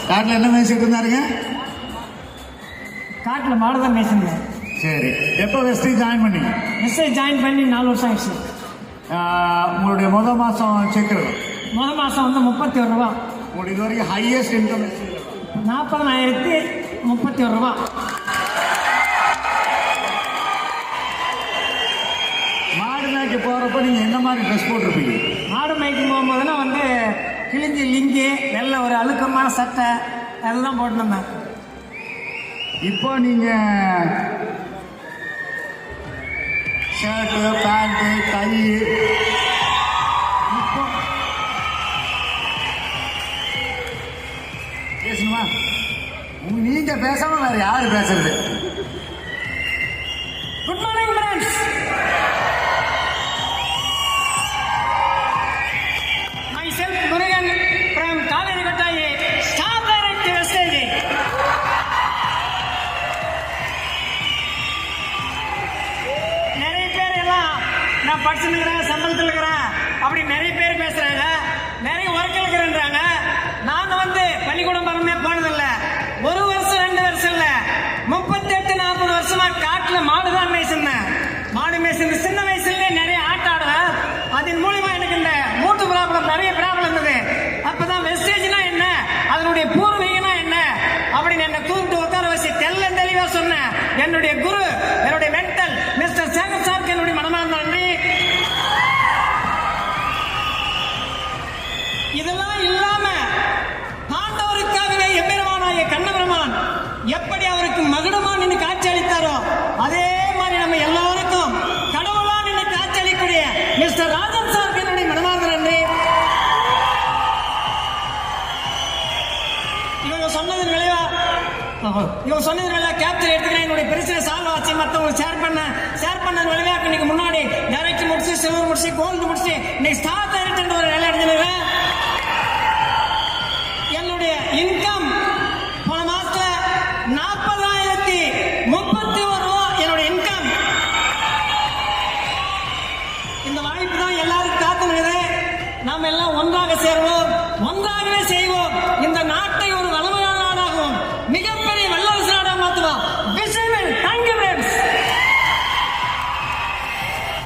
காட்டில் என்ன மேய்ச்சிட்டு இருந்தாருங்க? காட்டில் மாடு தான் மேய்ச்சிங்க. சரி, எப்போ வெஸ்டேஜ் ஜாயின் பண்ணீங்க? வெஸ்டேஜ் ஜாயின் பண்ணி 4 வருஷம் ஆயிடுச்சு. உங்களுடைய முதல் மாதம் செக் முதல் மாதம் வந்து 31 ரூபா. உங்களுக்கு இது வரைக்கும் ஹையஸ்ட் இன்கம் 40,031 ரூபா. மாடு மேய்க்க போகிறப்ப நீங்கள் என்ன மாதிரி ட்ரெஸ் போட்டிருப்பீங்க? மாடு மேய்க்கும் போகும்போதுன்னா வந்து கிழிஞ்சி லிங்கி வெள்ளை ஒரு அழுக்கமான சட்டை அதெல்லாம் போட்டுருந்தேன். இப்போ நீங்கள் ஷர்ட்டு பேண்ட்டு டை இப்போ பேசணுமா? நீங்க பேசாம வேற யாரு பேசுறது? Good morning friends. myself Murugan from Kaveri Kottayi star direct wastage. நிறைய பேர் எல்லாம் நான் படிச்சுன்னு இருக்கிறேன், சம்பளத்தில் இருக்கிறேன் அப்படி நிறைய பேர் பேசுறாங்க. நிறைய ஒர்க் இருக்கிறேன்றாங்க. நான் வந்து பள்ளிக்கூடம் பக்கமே போனதில்லை. 1 வருஷம் 2 வருஷம் இல்ல, 38-40 வருஷமா காட்டுல மாடுதான் மேய்ச்சிருந்தேன். மாடு மேய்ச்சிருந்து சின்ன வயசுலயே நிறைய ஆட்டம் ஆடுவேன். அதன் மூலியமா எனக்கு இந்த மூட்டு ப்ராப்ளம் நிறைய ப்ராப்ளம் இருந்தது. அப்பதான் வெஸ்டேஜ்னா என்ன, அதனுடைய பூர்வீகனா என்ன அப்படின்னு என்ன கூப்பிட்டு உட்கார வச்சு தெளிவா சொன்னேன். என்னுடைய குரு, என்னுடைய மென்டல் மிஸ்டர் சேகர் சாருக்கு என்னுடைய மனமார்ந்த நன்றி. இதெல்லாம் இல்லாம ஆண்டவருக்காகவே எம்பெருமானாகிய கண்ணபெருமான் எப்படி அவருக்கு மகுடமா நின்று காட்சி அளித்தாரோ அதே மாதிரி நம்ம எல்லாருக்கும் கடவுளா நின்று காட்சி அளிக்கூடிய மிஸ்டர் ராஜன் சார் என்னுடைய மனமார்ந்த நன்றி. இவங்க சொன்னதன் விளைவா கேப்சர் எடுத்துக்கிறேன். என்னுடைய பிரச்சனை சால்வ் ஆச்சு, மற்றவங்களுக்கு ஷேர் பண்ண விளைவா இன்னைக்கு முன்னாடி டைரக்ட் முடிச்சு, சில்வர் முடிச்சு, கோல்டு முடிச்சு, இன்னைக்கு ஸ்டார் டைரக்ட் ஒரு வேலை அடைஞ்சிருக்கேன். என்னுடைய இன்கம் போன மாசத்துல 40,031 ரூபா என்னுடைய இன்கம். இந்த வாய்ப்பு தான் எல்லாரும் காத்துகிறது. நாம் எல்லாம் ஒன்றாக சேருவோம், ஒன்றாகவே செய்வோம்.